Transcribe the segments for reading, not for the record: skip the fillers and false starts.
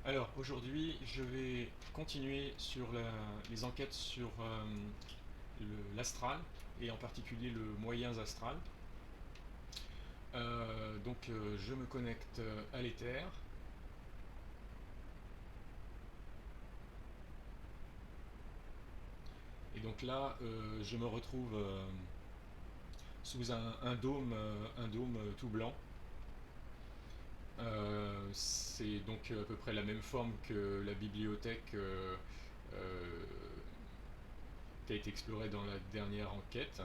Alors aujourd'hui, je vais continuer sur les enquêtes sur l'astral et en particulier le moyen astral. Je me connecte à l'éther et donc là, je me retrouve sous un dôme tout blanc. C'est donc à peu près la même forme que la bibliothèque euh, qui a été explorée dans la dernière enquête.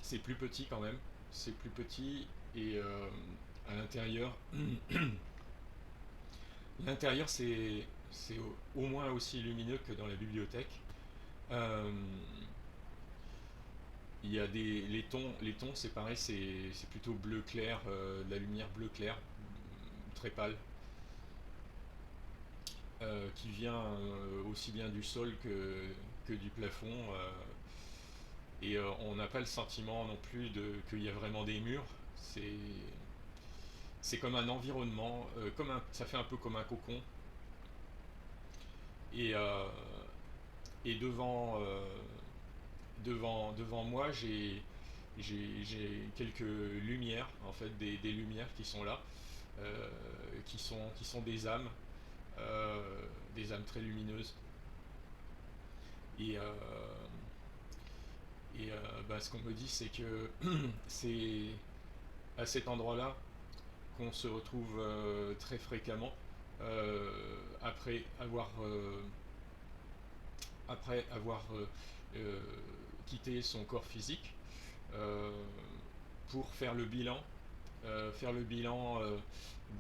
C'est plus petit quand même, c'est plus petit et à l'intérieur, l'intérieur c'est au moins aussi lumineux que dans la bibliothèque. Euh, il y a les tons c'est pareil, c'est plutôt bleu clair, de la lumière bleu clair, très pâle, qui vient aussi bien du sol que du plafond. On n'a pas le sentiment non plus qu'il y a vraiment des murs. C'est comme un environnement, ça fait un peu comme un cocon. Et, euh, et devant moi, j'ai quelques lumières, en fait, des lumières qui sont là, euh, qui sont des âmes très lumineuses. Et, euh, Ce qu'on me dit, c'est que c'est à cet endroit-là qu'on se retrouve très fréquemment après avoir euh, quitté son corps physique euh, pour faire le bilan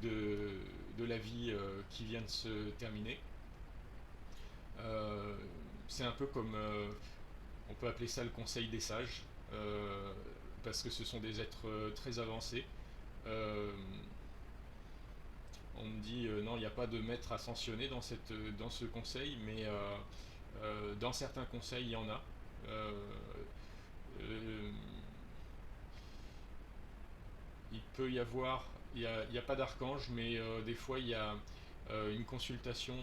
de, de la vie qui vient de se terminer. Euh, c'est un peu comme, on peut appeler ça le conseil des sages, parce que ce sont des êtres très avancés. Euh, on me dit non, il n'y a pas de maître ascensionné dans ce conseil, mais dans certains conseils, il y en a. Euh, euh, il peut y avoir, il y a pas d'archange, mais des fois il y a une consultation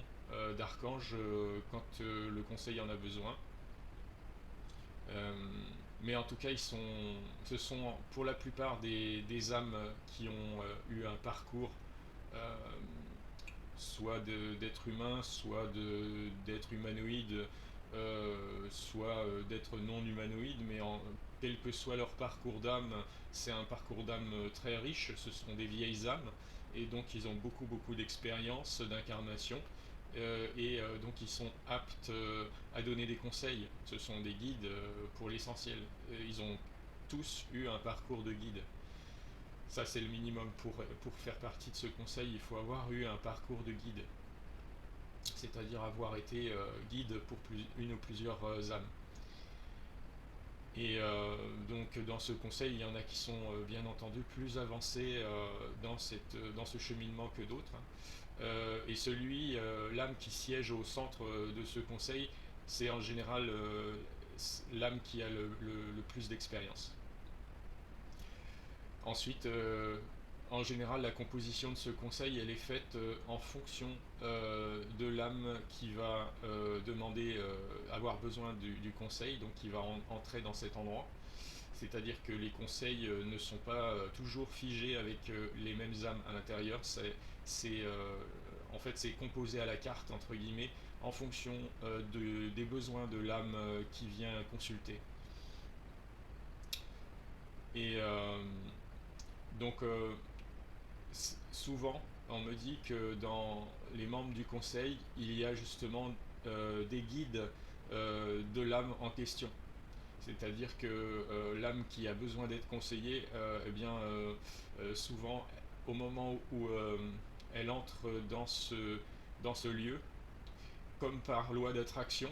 d'archange quand le conseil en a besoin. Euh, mais en tout cas, ce sont pour la plupart des âmes qui ont eu un parcours euh, soit d'être humain, soit d'être humanoïde, soit d'être non humanoïde, mais quel que soit leur parcours d'âme, c'est un parcours d'âme très riche, ce sont des vieilles âmes, et donc ils ont beaucoup d'expérience, d'incarnation, donc ils sont aptes à donner des conseils, ce sont des guides pour l'essentiel. Ils ont tous eu un parcours de guide. Ça, c'est le minimum pour faire partie de ce conseil. Il faut avoir eu un parcours de guide, c'est-à-dire avoir été guide pour une ou plusieurs âmes. Donc, dans ce conseil, il y en a qui sont bien entendu plus avancés dans ce cheminement que d'autres. L'âme qui siège au centre de ce conseil, c'est en général l'âme qui a le plus d'expérience. Ensuite, en général, la composition de ce conseil, elle est faite en fonction de l'âme qui va demander, avoir besoin du conseil, donc qui va entrer dans cet endroit. C'est-à-dire que les conseils ne sont pas toujours figés avec les mêmes âmes à l'intérieur. En fait, c'est composé à la carte, entre guillemets, en fonction des besoins de l'âme qui vient consulter. Et donc, souvent, on me dit que dans les membres du conseil, il y a justement des guides de l'âme en question. C'est-à-dire que l'âme qui a besoin d'être conseillée, souvent, au moment où elle entre dans ce lieu, comme par loi d'attraction,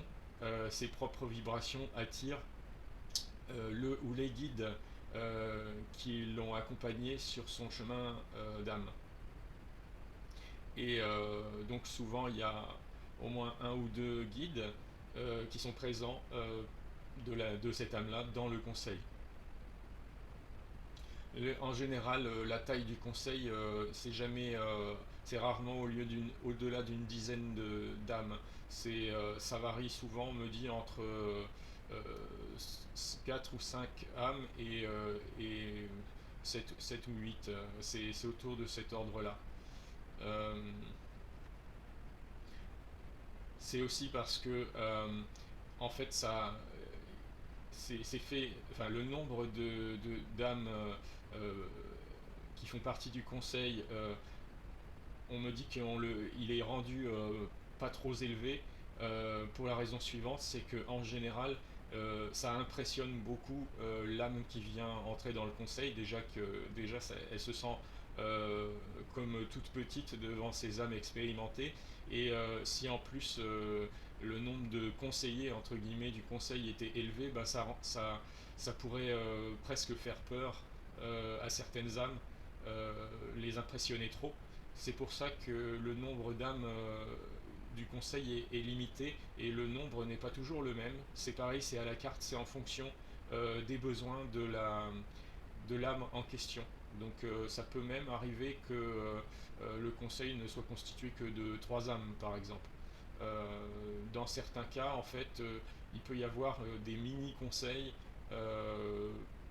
ses propres vibrations attirent le ou les guides qui l'ont accompagné sur son chemin d'âme. Donc souvent il y a au moins un ou deux guides qui sont présents de cette âme-là dans le conseil. En général, la taille du conseil, c'est jamais C'est rarement au-delà d'une dizaine d'âmes. Ça varie souvent, on me dit, entre 4 ou 5 âmes et 7 ou 8. C'est autour de cet ordre-là. Euh, c'est aussi parce que, en fait, c'est fait, enfin, le nombre d'âmes qui font partie du conseil, on me dit qu'il est rendu pas trop élevé, pour la raison suivante, c'est que en général, ça impressionne beaucoup l'âme qui vient entrer dans le conseil. Déjà elle se sent euh, comme toute petite devant ces âmes expérimentées. Et si en plus le nombre de conseillers entre guillemets du conseil était élevé, bah ça pourrait presque faire peur à certaines âmes, les impressionner trop. C'est pour ça que le nombre d'âmes du conseil est limité et le nombre n'est pas toujours le même. C'est pareil, c'est à la carte, c'est en fonction des besoins de l'âme en question. Donc ça peut même arriver que le conseil ne soit constitué que de 3 âmes, par exemple. Euh, dans certains cas, en fait, il peut y avoir des mini-conseils. euh,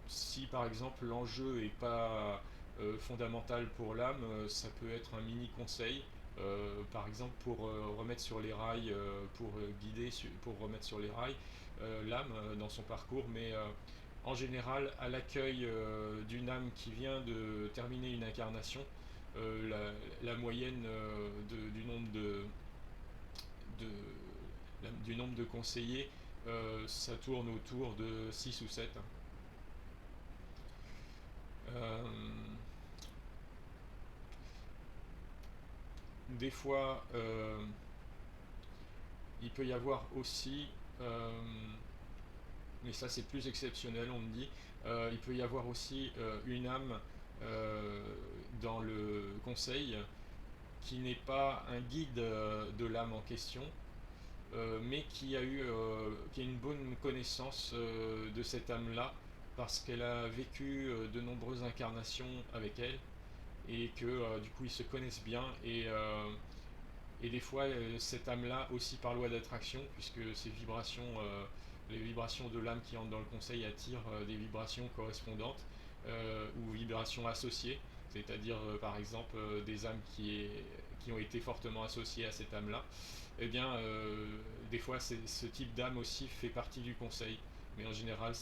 Si par exemple l'enjeu n'est pas fondamental pour l'âme, ça peut être un mini-conseil. Par exemple pour remettre sur les rails, pour guider, pour remettre sur les rails l'âme dans son parcours, mais en général, à l'accueil d'une âme qui vient de terminer une incarnation, la moyenne du nombre du nombre de conseillers, ça tourne autour de 6 ou 7. Euh, des fois, il peut y avoir aussi, mais ça c'est plus exceptionnel, on me dit, il peut y avoir aussi une âme euh, dans le conseil qui n'est pas un guide de l'âme en question, mais qui a une bonne connaissance de cette âme-là, parce qu'elle a vécu de nombreuses incarnations avec elle, et que du coup ils se connaissent bien, et des fois cette âme-là aussi par loi d'attraction, puisque les vibrations de l'âme qui entre dans le conseil attirent des vibrations correspondantes, ou vibrations associées, c'est-à-dire par exemple des âmes qui ont été fortement associées à cette âme-là. Eh bien, des fois, ce type d'âme aussi fait partie du conseil. Mais en général,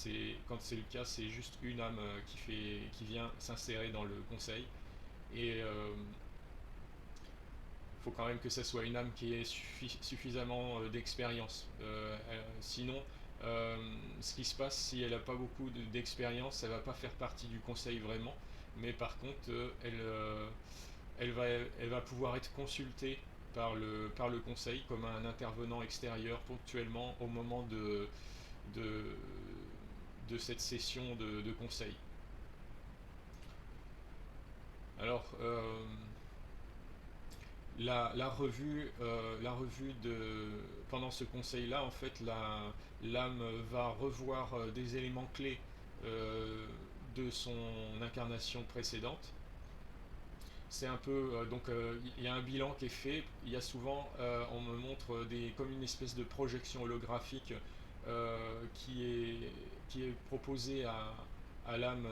quand c'est le cas, c'est juste une âme qui vient s'insérer dans le conseil. Et faut quand même que ça soit une âme qui ait suffisamment d'expérience. Sinon, euh, ce qui se passe, si elle n'a pas beaucoup d'expérience, elle va pas faire partie du conseil vraiment. Mais par contre, elle va pouvoir être consultée par le conseil comme un intervenant extérieur ponctuellement au moment de, de cette session de conseil. Alors, la revue pendant ce conseil-là, en fait, l'âme va revoir des éléments clés euh, de son incarnation précédente. C'est un peu, donc il y a un bilan qui est fait. Il y a souvent, on me montre comme une espèce de projection holographique qui est proposée à l'âme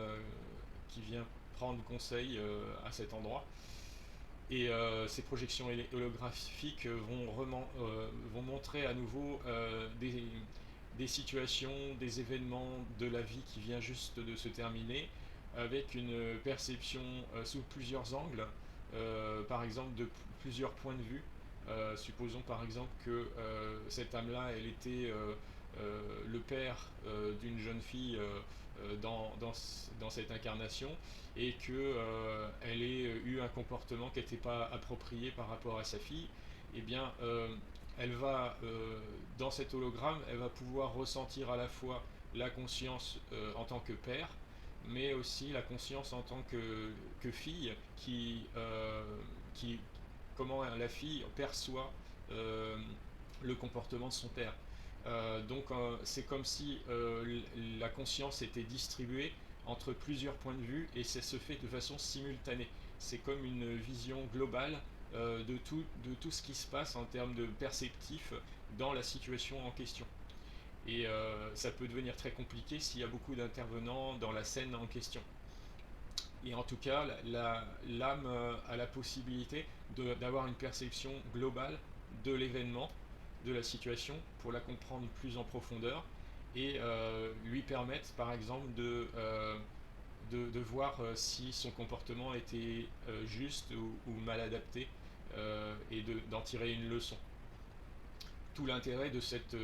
qui vient prendre conseil à cet endroit. Et ces projections holographiques vont montrer à nouveau des situations, des événements de la vie qui vient juste de se terminer, avec une perception sous plusieurs angles, par exemple de plusieurs points de vue. Supposons par exemple que cette âme-là, elle était le père d'une jeune fille dans cette incarnation, et que elle ait eu un comportement qui n'était pas approprié par rapport à sa fille. Eh bien, elle va dans cet hologramme, elle va pouvoir ressentir à la fois la conscience en tant que père, mais aussi la conscience en tant que fille, qui comment la fille perçoit le comportement de son père. Donc c'est comme si la conscience était distribuée entre plusieurs points de vue, et ça se fait de façon simultanée. C'est comme une vision globale de tout ce qui se passe en termes de perceptif dans la situation en question. Et ça peut devenir très compliqué s'il y a beaucoup d'intervenants dans la scène en question. Et en tout cas, l'âme a la possibilité d'avoir une perception globale de l'événement, de la situation, pour la comprendre plus en profondeur et lui permettre, par exemple, de voir si son comportement était juste ou mal adapté et d'en tirer une leçon. Tout l'intérêt de cette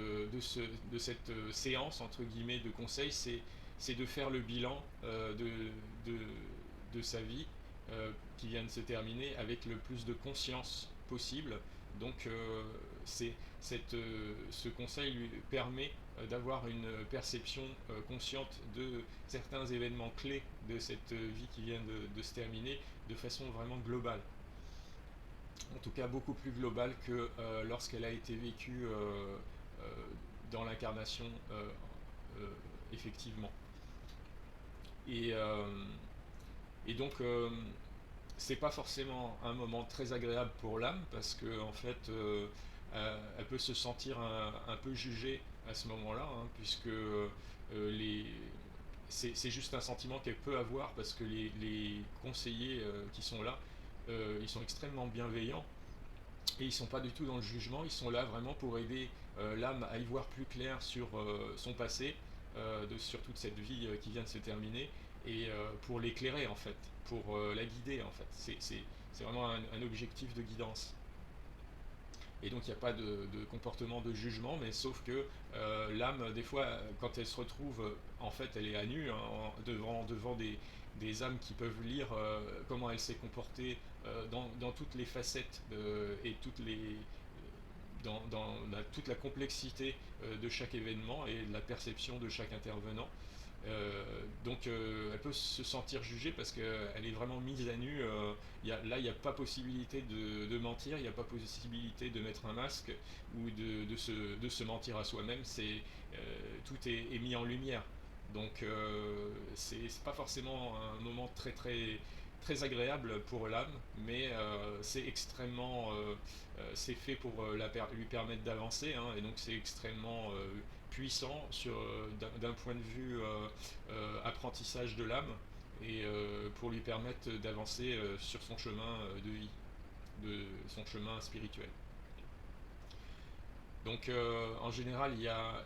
séance entre guillemets de conseil, c'est de faire le bilan de, de sa vie qui vient de se terminer avec le plus de conscience possible. Donc ce conseil lui permet d'avoir une perception consciente de certains événements clés de cette vie qui vient de se terminer de façon vraiment globale, en tout cas beaucoup plus globale que lorsqu'elle a été vécue euh, dans l'incarnation euh, effectivement. Et, euh, et donc c'est pas forcément un moment très agréable pour l'âme parce que en fait elle peut se sentir un peu jugée à ce moment-là, hein, puisque les c'est juste un sentiment qu'elle peut avoir parce que les conseillers qui sont là, ils sont extrêmement bienveillants et ils sont pas du tout dans le jugement, ils sont là vraiment pour aider l'âme à y voir plus clair sur son passé, sur toute cette vie qui vient de se terminer, et pour l'éclairer en fait, pour la guider en fait. C'est vraiment un objectif de guidance. Et donc il n'y a pas de comportement de jugement, mais sauf que l'âme, des fois, quand elle se retrouve, en fait, elle est à nu hein, devant des âmes qui peuvent lire comment elle s'est comportée dans toutes les facettes et dans toute la complexité de chaque événement et de la perception de chaque intervenant. Donc elle peut se sentir jugée parce qu'elle est vraiment mise à nu. Là, il n'y a pas possibilité de mentir, il n'y a pas possibilité de mettre un masque ou de se mentir à soi-même. Tout est mis en lumière. Donc c'est pas forcément un moment très agréable pour l'âme, mais c'est extrêmement, c'est fait pour lui permettre d'avancer, hein, et donc c'est extrêmement puissant d'un point de vue apprentissage de l'âme et pour lui permettre d'avancer sur son chemin de vie, de son chemin spirituel. Donc en général, il y a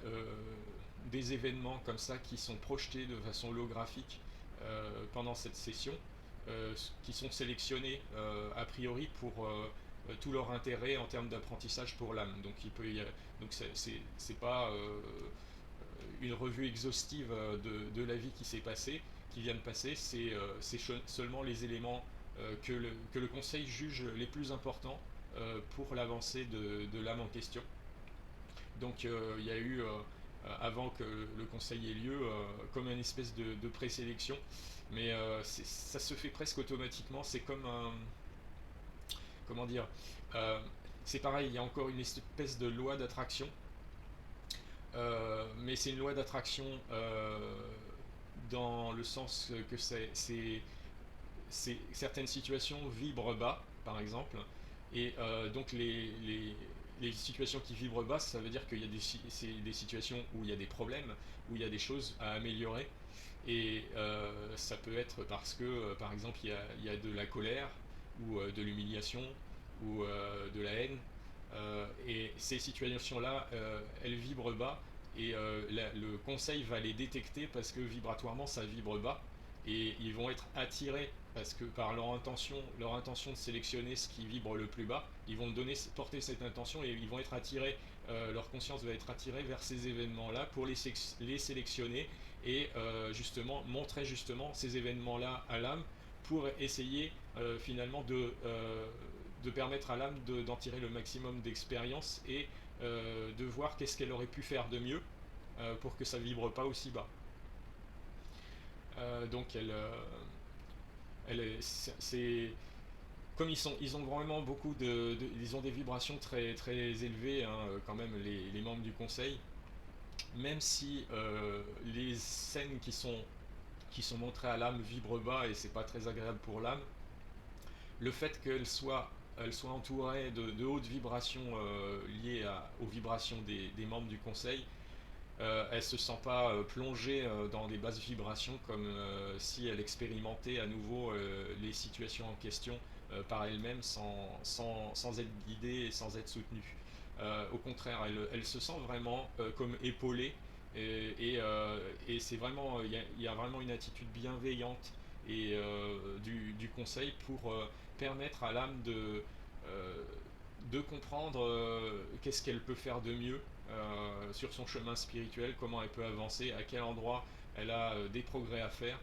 des événements comme ça qui sont projetés de façon holographique pendant cette session, qui sont sélectionnés a priori pour tout leur intérêt en termes d'apprentissage pour l'âme. Donc donc c'est pas une revue exhaustive de la vie qui s'est passée, qui vient de passer, c'est seulement les éléments que le conseil juge les plus importants pour l'avancée de l'âme en question. Donc il y a eu, avant que le conseil ait lieu, comme une espèce de présélection, mais ça se fait presque automatiquement, c'est comme un... Comment dire c'est pareil, il y a encore une espèce de loi d'attraction, mais c'est une loi d'attraction dans le sens que certaines situations vibrent bas, par exemple, et donc les situations qui vibrent bas, ça veut dire qu'il y a des situations où il y a des problèmes, où il y a des choses à améliorer, et ça peut être parce que, par exemple, il y a de la colère, ou de l'humiliation, ou de la haine, et ces situations-là, elles vibrent bas, et le conseil va les détecter parce que vibratoirement ça vibre bas, et ils vont être attirés parce que par leur intention de sélectionner ce qui vibre le plus bas, ils vont porter cette intention et ils vont être attirés, leur conscience va être attirée vers ces événements-là pour les sélectionner et justement montrer justement ces événements-là à l'âme pour essayer finalement de permettre à l'âme d'en tirer le maximum d'expérience et de voir qu'est-ce qu'elle aurait pu faire de mieux pour que ça vibre pas aussi bas. Donc c'est comme ils ont vraiment beaucoup ils ont des vibrations très élevées hein, quand même les membres du conseil, même si les scènes qui sont montrées à l'âme vibrent bas et c'est pas très agréable pour l'âme, le fait qu'elles soient elle soit entourée de hautes vibrations liées aux vibrations des membres du conseil, elle se sent pas plongée dans des basses vibrations comme si elle expérimentait à nouveau les situations en question par elle-même sans être guidée et sans être soutenue. Au contraire, elle se sent vraiment comme épaulée et c'est vraiment, il y a vraiment une attitude bienveillante du conseil pour permettre à l'âme euh, de comprendre qu'est-ce qu'elle peut faire de mieux sur son chemin spirituel, comment elle peut avancer, à quel endroit elle a des progrès à faire,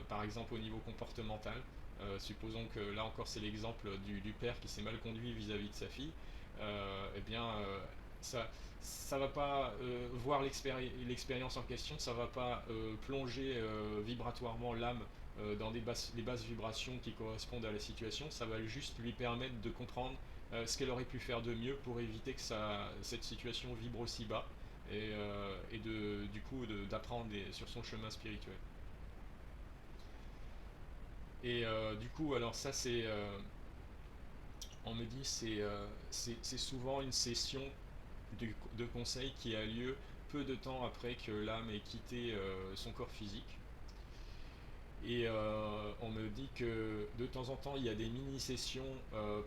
par exemple au niveau comportemental. Supposons que là encore c'est l'exemple du père qui s'est mal conduit vis-à-vis de sa fille. Eh bien, ça, ça va pas voir l'expérience en question, ça va pas plonger vibratoirement l'âme dans des basses vibrations qui correspondent à la situation, ça va juste lui permettre de comprendre ce qu'elle aurait pu faire de mieux pour éviter que cette situation vibre aussi bas et du coup d'apprendre sur son chemin spirituel. Et du coup, alors ça on me dit c'est souvent une session de conseil qui a lieu peu de temps après que l'âme ait quitté son corps physique. Et on me dit que de temps en temps, il y a des mini-sessions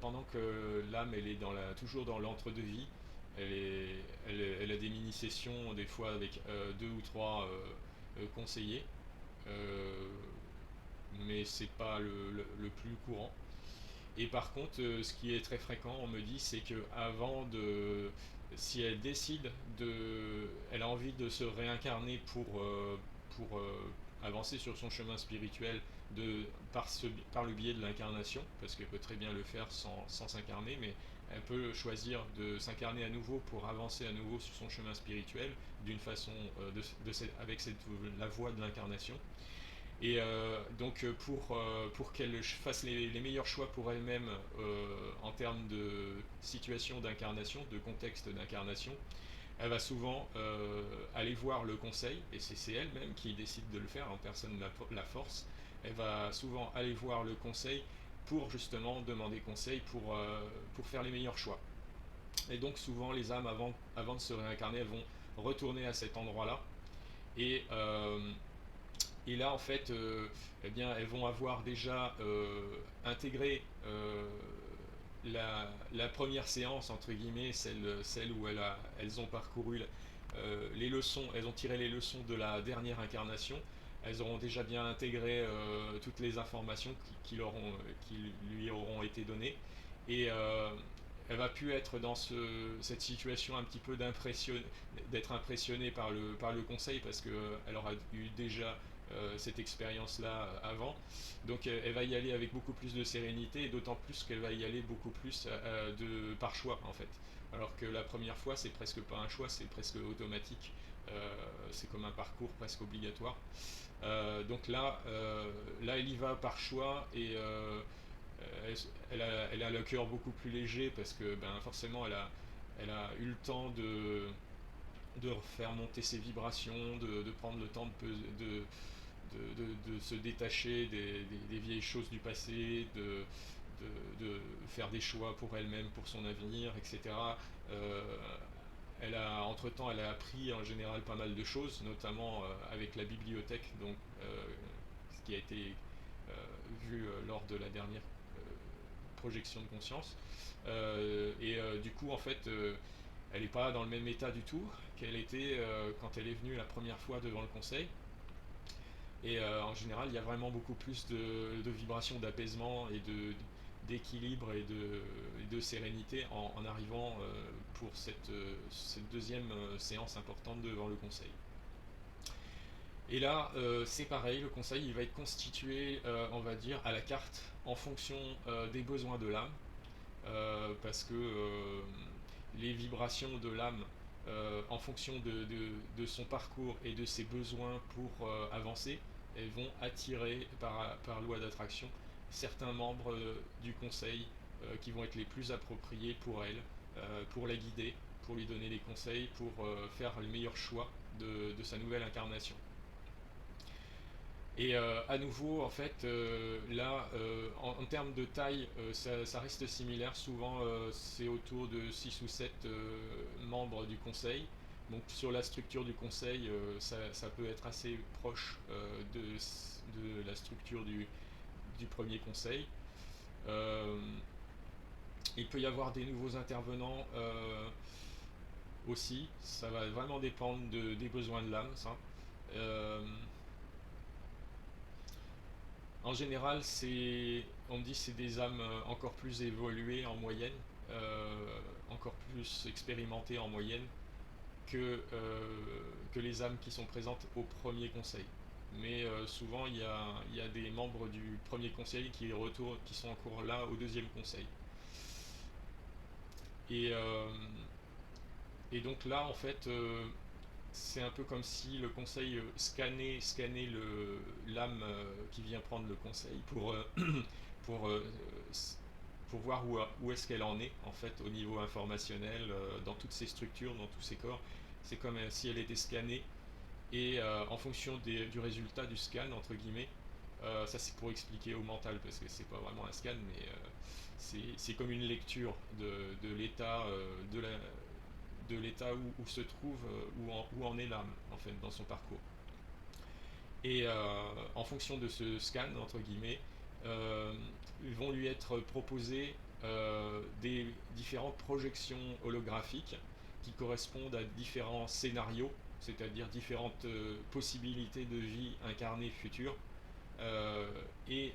pendant que l'âme elle est toujours dans l'entre-deux-vie. Elle a des mini-sessions, des fois avec deux ou trois conseillers, euh, mais c'est pas le plus courant. Et par contre, ce qui est très fréquent, on me dit, c'est que avant de, si elle décide elle a envie de se réincarner pour avancer sur son chemin spirituel par le biais de l'incarnation, parce qu'elle peut très bien le faire sans s'incarner, mais elle peut choisir de s'incarner à nouveau pour avancer à nouveau sur son chemin spirituel d'une façon avec la voie de l'incarnation. Et donc pour qu'elle fasse les meilleurs choix pour elle-même en termes de situation d'incarnation, de contexte d'incarnation, elle va souvent aller voir le conseil, et c'est elle-même qui décide de le faire, en personne la force. Elle va souvent aller voir le conseil pour justement demander conseil pour faire les meilleurs choix. Et donc souvent les âmes avant de se réincarner, elles vont retourner à cet endroit-là. Et et là, en fait, eh bien, elles vont avoir déjà intégré la première séance, entre guillemets, celle où elles ont parcouru les leçons, elles ont tiré les leçons de la dernière incarnation. Elles auront déjà bien intégré toutes les informations qui lui auront été données. Et elle va pu être dans cette situation un petit peu d'être impressionnée par le conseil parce qu'elle aura eu déjà cette expérience-là avant. Donc elle va y aller avec beaucoup plus de sérénité et d'autant plus qu'elle va y aller beaucoup plus par choix en fait. Alors que la première fois, c'est presque pas un choix, c'est presque automatique. C'est comme un parcours presque obligatoire. Donc là, elle y va par choix et elle a le cœur beaucoup plus léger parce que ben, forcément, elle a eu le temps de faire monter ses vibrations, de prendre le temps de se détacher des vieilles choses du passé, de faire des choix pour elle-même, pour son avenir, etc. Euh, Entre-temps, elle a appris en général pas mal de choses, notamment avec la bibliothèque, donc, ce qui a été vu lors de la dernière projection de conscience. Du coup, en fait, elle n'est pas dans le même état du tout qu'elle était quand elle est venue la première fois devant le conseil. Et en général, il y a vraiment beaucoup plus de vibrations, d'apaisement et d'équilibre et de sérénité en arrivant pour cette deuxième séance importante devant le conseil. Et là, c'est pareil, le conseil il va être constitué, on va dire, à la carte en fonction des besoins de l'âme, parce que les vibrations de l'âme, en fonction de son parcours et de ses besoins pour avancer, elles vont attirer par loi d'attraction certains membres du conseil qui vont être les plus appropriés pour elle, pour la guider, pour lui donner des conseils, pour faire le meilleur choix de sa nouvelle incarnation. Et à nouveau, en fait, là, en termes de taille, ça reste similaire. Souvent, c'est autour de 6 ou 7 membres du conseil. Donc, sur la structure du conseil, ça peut être assez proche de la structure du premier conseil. Euh, il peut y avoir des nouveaux intervenants aussi. Ça va vraiment dépendre des besoins de l'âme, ça. Euh, En général, on me dit c'est des âmes encore plus évoluées en moyenne, encore plus expérimentées en moyenne que les âmes qui sont présentes au premier conseil. Mais souvent, il y a des membres du premier conseil qui sont encore là au deuxième conseil. Et, euh, et donc là, en fait, c'est un peu comme si le conseil scannait l'âme qui vient prendre le conseil pour, euh, pour voir où est-ce qu'elle en est en fait au niveau informationnel, dans toutes ses structures, dans tous ses corps. C'est comme si elle était scannée et en fonction du résultat du scan, entre guillemets, ça c'est pour expliquer au mental parce que c'est pas vraiment un scan, mais c'est comme une lecture de l'état de l'état où se trouve, où en est l'âme, en fait, dans son parcours. Et en fonction de ce scan, entre guillemets, euh, vont lui être proposées des différentes projections holographiques qui correspondent à différents scénarios, c'est-à-dire différentes possibilités de vie incarnée future. Euh, et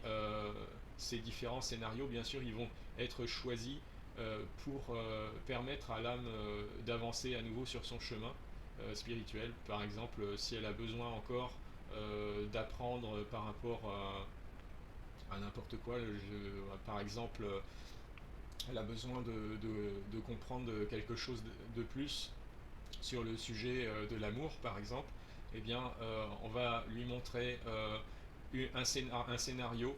ces différents scénarios, bien sûr, ils vont être choisis pour permettre à l'âme d'avancer à nouveau sur son chemin spirituel. Par exemple, si elle a besoin encore d'apprendre par rapport à n'importe quoi, par exemple, elle a besoin de comprendre quelque chose de plus sur le sujet de l'amour, par exemple, eh bien, on va lui montrer un scénario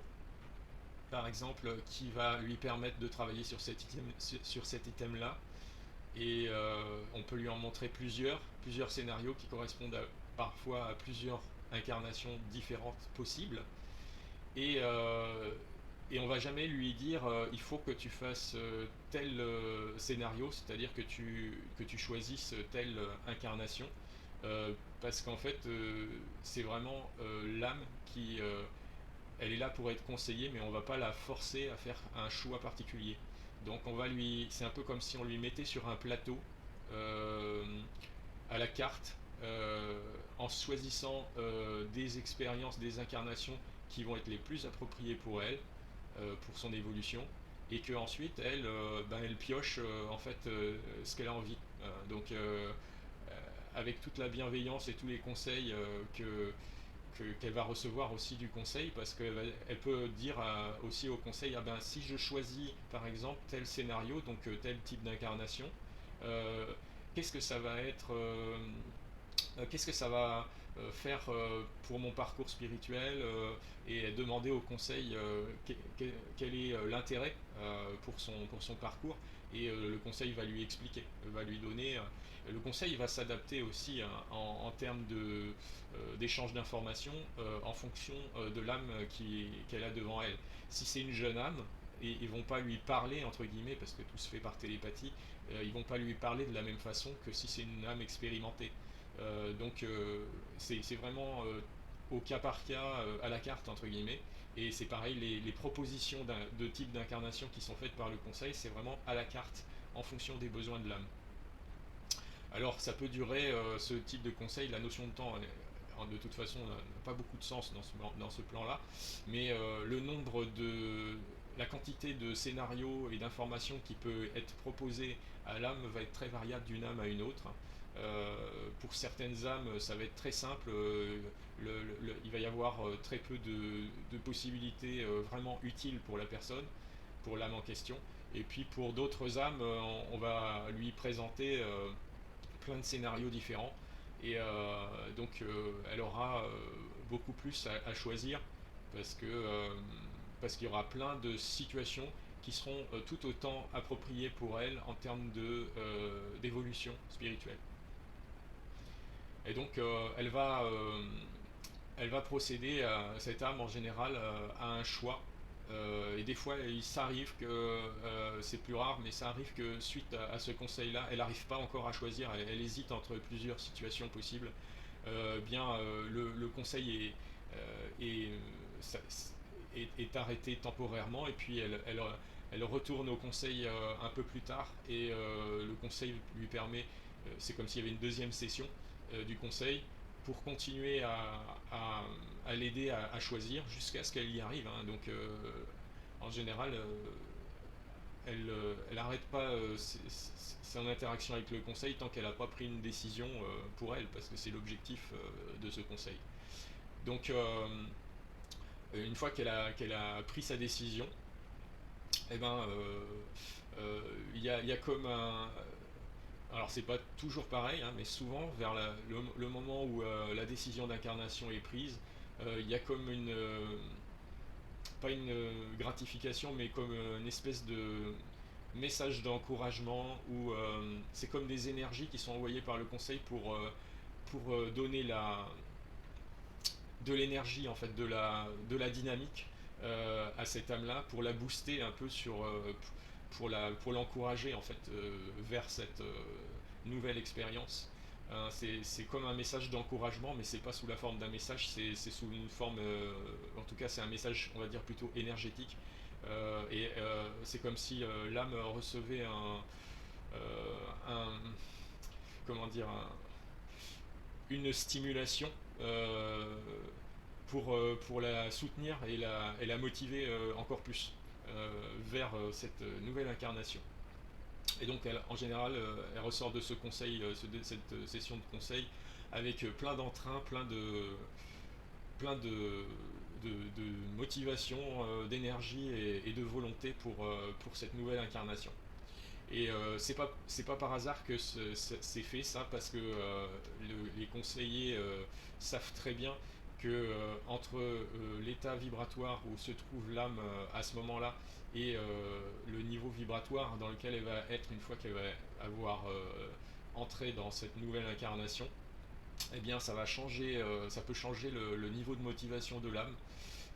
par exemple, qui va lui permettre de travailler sur cet item-là. Et on peut lui en montrer plusieurs scénarios qui correspondent parfois à plusieurs incarnations différentes possibles. Et, euh, et on va jamais lui dire il faut que tu fasses tel scénario, c'est-à-dire que tu choisisses telle incarnation. Parce qu'en fait, c'est vraiment l'âme qui, elle est là pour être conseillée, mais on va pas la forcer à faire un choix particulier. Donc c'est un peu comme si on lui mettait sur un plateau euh, à la carte, en choisissant des expériences, des incarnations qui vont être les plus appropriées pour elle, pour son évolution, et que ensuite elle, elle pioche en fait ce qu'elle a envie. Avec toute la bienveillance et tous les conseils qu'elle va recevoir aussi du conseil, parce qu'elle peut dire aussi au conseil, ah ben si je choisis par exemple tel scénario, donc tel type d'incarnation, euh, qu'est-ce que ça va être, qu'est-ce que ça va faire pour mon parcours spirituel, et demander au conseil quel est l'intérêt pour son parcours, et le conseil va lui expliquer, va lui donner. Le conseil va s'adapter aussi hein, en termes d'échange d'informations en fonction de l'âme qu'elle a devant elle. Si c'est une jeune âme, et ils vont pas lui parler entre guillemets parce que tout se fait par télépathie, ils vont pas lui parler de la même façon que si c'est une âme expérimentée. C'est vraiment au cas par cas, à la carte entre guillemets. Et c'est pareil, les propositions de type d'incarnation qui sont faites par le conseil, c'est vraiment à la carte en fonction des besoins de l'âme. Alors ça peut durer ce type de conseil, la notion de temps de toute façon n'a pas beaucoup de sens dans ce plan-là, mais la quantité de scénarios et d'informations qui peut être proposée à l'âme va être très variable d'une âme à une autre. Pour certaines âmes, ça va être très simple. Il va y avoir très peu de possibilités vraiment utiles pour la personne, pour l'âme en question. Et puis pour d'autres âmes, on va lui présenter plein de scénarios différents. Et elle aura beaucoup plus à choisir parce que parce qu'il y aura plein de situations qui seront tout autant appropriées pour elle en termes d'évolution spirituelle. Et donc elle va procéder, cette âme en général, à un choix. Et des fois, ça arrive que, c'est plus rare, mais ça arrive que suite à ce conseil-là, elle n'arrive pas encore à choisir, elle hésite entre plusieurs situations possibles. Le conseil est, ça- est arrêté temporairement, et puis elle retourne au conseil un peu plus tard, et le conseil lui permet, c'est comme s'il y avait une deuxième session du conseil, pour continuer à, à l'aider à choisir jusqu'à ce qu'elle y arrive, hein. Donc, en général, elle n'arrête pas son interaction avec le conseil tant qu'elle n'a pas pris une décision pour elle, parce que c'est l'objectif de ce conseil. Donc, une fois qu'elle a pris sa décision, eh ben, il y a comme un, alors c'est pas toujours pareil, hein, mais souvent vers le moment où la décision d'incarnation est prise, il y a comme une, pas une gratification, mais comme une espèce de message d'encouragement, où c'est comme des énergies qui sont envoyées par le conseil pour donner de l'énergie, en fait, de la dynamique à cette âme-là, pour la booster un peu pour l'encourager, en fait, vers cette nouvelle expérience. C'est comme un message d'encouragement, mais c'est pas sous la forme d'un message, c'est sous une forme, en tout cas c'est un message, on va dire, plutôt énergétique. C'est comme si l'âme recevait un comment dire, une stimulation euh, pour la soutenir et la motiver encore plus vers cette nouvelle incarnation. Et donc, en général, elle ressort de ce conseil, de cette session de conseil, avec plein d'entrain, plein de motivation, d'énergie et de volonté pour cette nouvelle incarnation. Et c'est pas par hasard que c'est fait ça, parce que les conseillers savent très bien que entre l'état vibratoire où se trouve l'âme à ce moment-là, et le niveau vibratoire dans lequel elle va être une fois qu'elle va avoir entré dans cette nouvelle incarnation, eh bien ça va changer, ça peut changer le niveau de motivation de l'âme,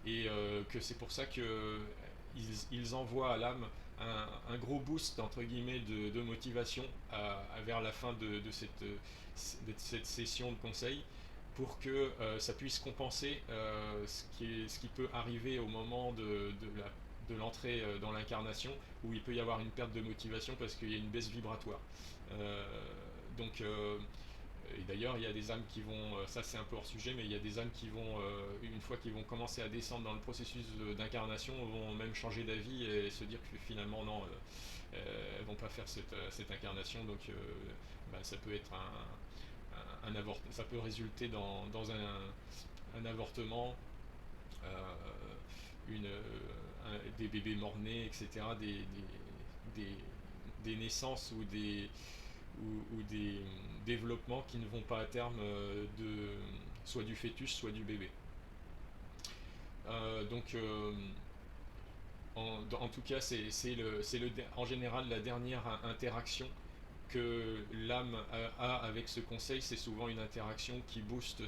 et que c'est pour ça que ils envoient à l'âme un gros boost entre guillemets de motivation vers la fin de cette session de conseil, pour que ça puisse compenser ce qui peut arriver au moment de l'entrée dans l'incarnation, où il peut y avoir une perte de motivation parce qu'il y a une baisse vibratoire. Euh, donc, et d'ailleurs, il y a des âmes qui vont, ça c'est un peu hors sujet, mais il y a des âmes qui vont, une fois qu'ils vont commencer à descendre dans le processus d'incarnation, vont même changer d'avis et se dire que finalement non, elles vont pas faire cette incarnation. Donc, bah, ça peut être ça peut résulter dans un avortement, des bébés mort-nés, etc., des, des naissances ou des développements qui ne vont pas à terme soit du fœtus, soit du bébé. Donc, en tout cas, en général la dernière interaction que l'âme a avec ce conseil. C'est souvent une interaction qui booste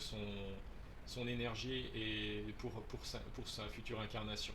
son énergie et pour sa future incarnation.